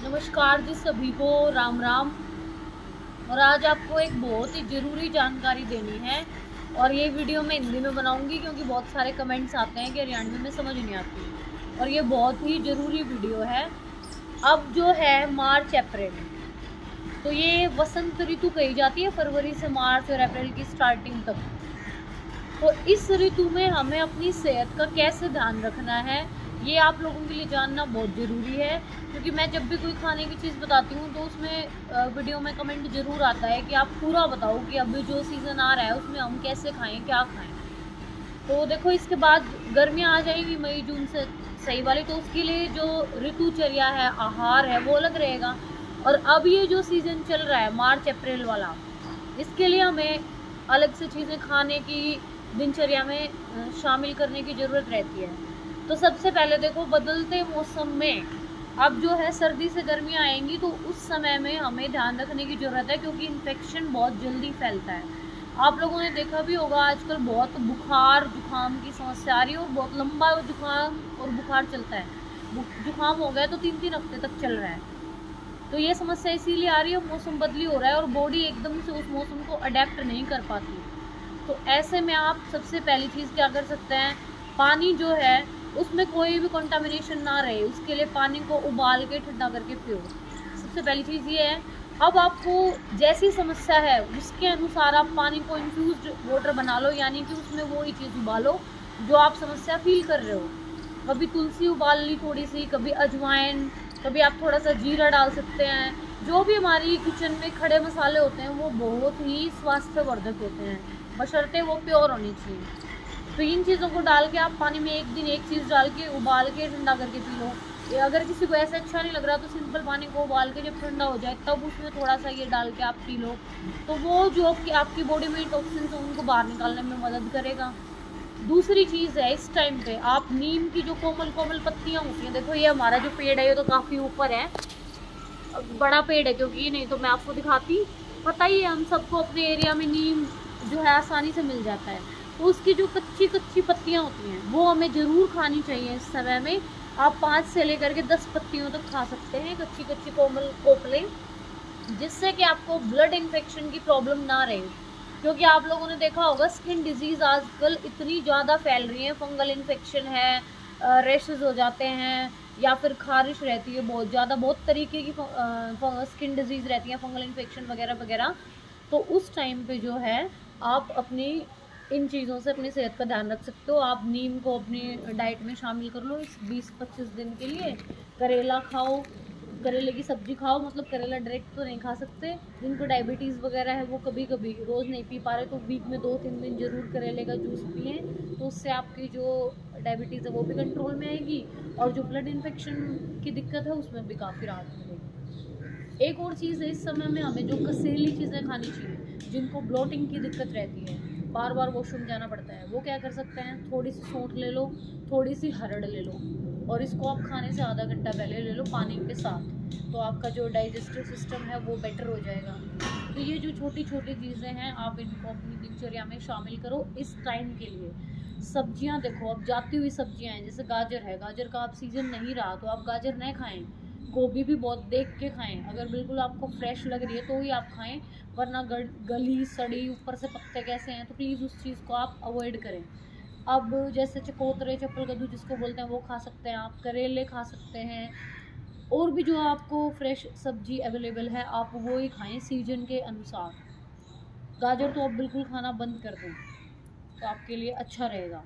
नमस्कार जी सभी को, राम राम। और आज आपको एक बहुत ही ज़रूरी जानकारी देनी है और ये वीडियो मैं हिंदी में बनाऊंगी क्योंकि बहुत सारे कमेंट्स आते हैं कि हरियाणवी में समझ नहीं आती और ये बहुत ही ज़रूरी वीडियो है। अब जो है मार्च अप्रैल, तो ये वसंत ऋतु कही जाती है, फरवरी से मार्च और अप्रैल की स्टार्टिंग तक। तो इस ऋतु में हमें अपनी सेहत का कैसे ध्यान रखना है, ये आप लोगों के लिए जानना बहुत ज़रूरी है। क्योंकि मैं जब भी कोई खाने की चीज़ बताती हूँ तो उसमें वीडियो में कमेंट ज़रूर आता है कि आप पूरा बताओ कि अभी जो सीज़न आ रहा है उसमें हम कैसे खाएं, क्या खाएं। तो देखो, इसके बाद गर्मियाँ आ जाएंगी मई जून से सही वाली, तो उसके लिए जो ऋतुचर्या है, आहार है, वो अलग रहेगा। और अब ये जो सीज़न चल रहा है मार्च अप्रैल वाला, इसके लिए हमें अलग से चीज़ें खाने की दिनचर्या में शामिल करने की ज़रूरत रहती है। तो सबसे पहले देखो, बदलते मौसम में अब जो है सर्दी से गर्मियाँ आएंगी तो उस समय में हमें ध्यान रखने की ज़रूरत है, क्योंकि इन्फेक्शन बहुत जल्दी फैलता है। आप लोगों ने देखा भी होगा, आजकल बहुत बुखार जुकाम की समस्या आ रही है और बहुत लंबा जुकाम और बुखार चलता है। जुकाम हो गया तो 3-3 हफ्ते तक चल रहा है। तो ये समस्या इसीलिए आ रही है, मौसम बदली हो रहा है और बॉडी एकदम से उस मौसम को अडेप्ट नहीं कर पाती। तो ऐसे में आप सबसे पहली चीज़ क्या कर सकते हैं, पानी जो है उसमें कोई भी कंटामिनेशन ना रहे, उसके लिए पानी को उबाल के ठंडा करके पियो। सबसे पहली चीज़ ये है। अब आपको जैसी समस्या है उसके अनुसार आप पानी को इन्फ्यूज्ड वाटर बना लो, यानी कि उसमें वही चीज़ उबालो जो आप समस्या फील कर रहे हो। कभी तुलसी उबाल ली थोड़ी सी, कभी अजवाइन, कभी आप थोड़ा सा जीरा डाल सकते हैं। जो भी हमारी किचन में खड़े मसाले होते हैं वो बहुत ही स्वास्थ्यवर्धक होते हैं, बशर्ते वो प्योर होनी चाहिए। तो इन चीज़ों को डाल के आप पानी में एक दिन एक चीज़ डाल के उबाल के ठंडा करके पी लो। अगर किसी को ऐसा अच्छा नहीं लग रहा तो सिंपल पानी को उबाल के जब ठंडा हो जाए तब उसमें थोड़ा सा ये डाल के आप पी लो। तो वो जो आपकी बॉडी में टॉक्सिन्स हैं उनको बाहर निकालने में मदद करेगा। दूसरी चीज़ है, इस टाइम पे आप नीम की जो कोमल कोमल पत्तियाँ होती हैं, देखो ये हमारा जो पेड़ है ये तो काफ़ी ऊपर है, बड़ा पेड़ है, क्योंकि नहीं तो मैं आपको दिखाती। पता ही है हम सबको, अपने एरिया में नीम जो है आसानी से मिल जाता है। तो उसकी जो कच्ची कच्ची पत्तियाँ होती हैं वो हमें ज़रूर खानी चाहिए इस समय में। आप 5 से लेकर के 10 पत्तियों तक खा सकते हैं, कच्ची कच्ची कोमल कोपलें, जिससे कि आपको ब्लड इन्फेक्शन की प्रॉब्लम ना रहे। क्योंकि आप लोगों ने देखा होगा स्किन डिजीज़ आजकल इतनी ज़्यादा फैल रही है, फंगल इन्फेक्शन है, रैशेज हो जाते हैं, या फिर खारिश रहती है बहुत ज़्यादा, बहुत तरीके की स्किन डिजीज़ रहती है, फंगल इन्फेक्शन वगैरह वगैरह। तो उस टाइम पे जो है आप अपनी इन चीज़ों से अपनी सेहत का ध्यान रख सकते हो। आप नीम को अपनी डाइट में शामिल कर लो इस 20-25 दिन के लिए। करेला खाओ, करेले की सब्जी खाओ, मतलब करेला डायरेक्ट तो नहीं खा सकते। जिनको डायबिटीज़ वगैरह है वो कभी कभी, रोज़ नहीं पी पा रहे, तो वीक में 2-3 दिन जरूर करेले का जूस पिए। तो उससे आपकी जो डायबिटीज़ है वो भी कंट्रोल में आएगी और जो ब्लड इन्फेक्शन की दिक्कत है उसमें भी काफ़ी राहत मिलेगी। एक और चीज़ है, इस समय में हमें जो कसेली चीज़ें खानी चाहिए, जिनको ब्लोटिंग की दिक्कत रहती है, बार बार वॉशरूम जाना पड़ता है, वो क्या कर सकते हैं, थोड़ी सी सौंठ ले लो, थोड़ी सी हरड़ ले लो और इसको आप खाने से आधा घंटा पहले ले लो पानी के साथ। तो आपका जो डाइजेस्टिव सिस्टम है वो बेटर हो जाएगा। तो ये जो छोटी छोटी चीज़ें हैं आप इनको अपनी दिनचर्या में शामिल करो इस टाइम के लिए। सब्जियां देखो, अब जाती हुई सब्जियां हैं, जैसे गाजर है, गाजर का अब सीज़न नहीं रहा तो आप गाजर नहीं खाएं। गोभी भी बहुत देख के खाएं, अगर बिल्कुल आपको फ्रेश लग रही है तो ही आप खाएं, वरना गली सड़ी ऊपर से पत्ते कैसे हैं, तो प्लीज़ उस चीज़ को आप अवॉइड करें। अब जैसे चकोतरे, चप्पल कद्दू जिसको बोलते हैं, वो खा सकते हैं आप, करेले खा सकते हैं, और भी जो आपको फ्रेश सब्जी अवेलेबल है आप वो ही खाएं सीजन के अनुसार। गाजर तो आप बिल्कुल खाना बंद कर दें तो आपके लिए अच्छा रहेगा।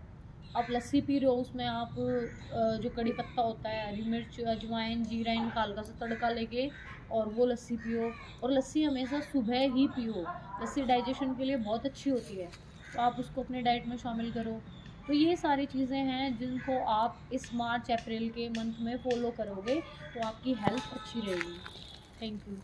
आप लस्सी पी रहे हो, उसमें आप जो कड़ी पत्ता होता है, हरी मिर्च, अजवाइन, जीरा, इनका हल्का सा तड़का लेके और वो लस्सी पियो। और लस्सी हमेशा सुबह ही पियो, लस्सी डाइजेशन के लिए बहुत अच्छी होती है, तो आप उसको अपने डाइट में शामिल करो। तो ये सारी चीज़ें हैं जिनको आप इस मार्च अप्रैल के मंथ में फॉलो करोगे तो आपकी हेल्थ अच्छी रहेगी। Thank you.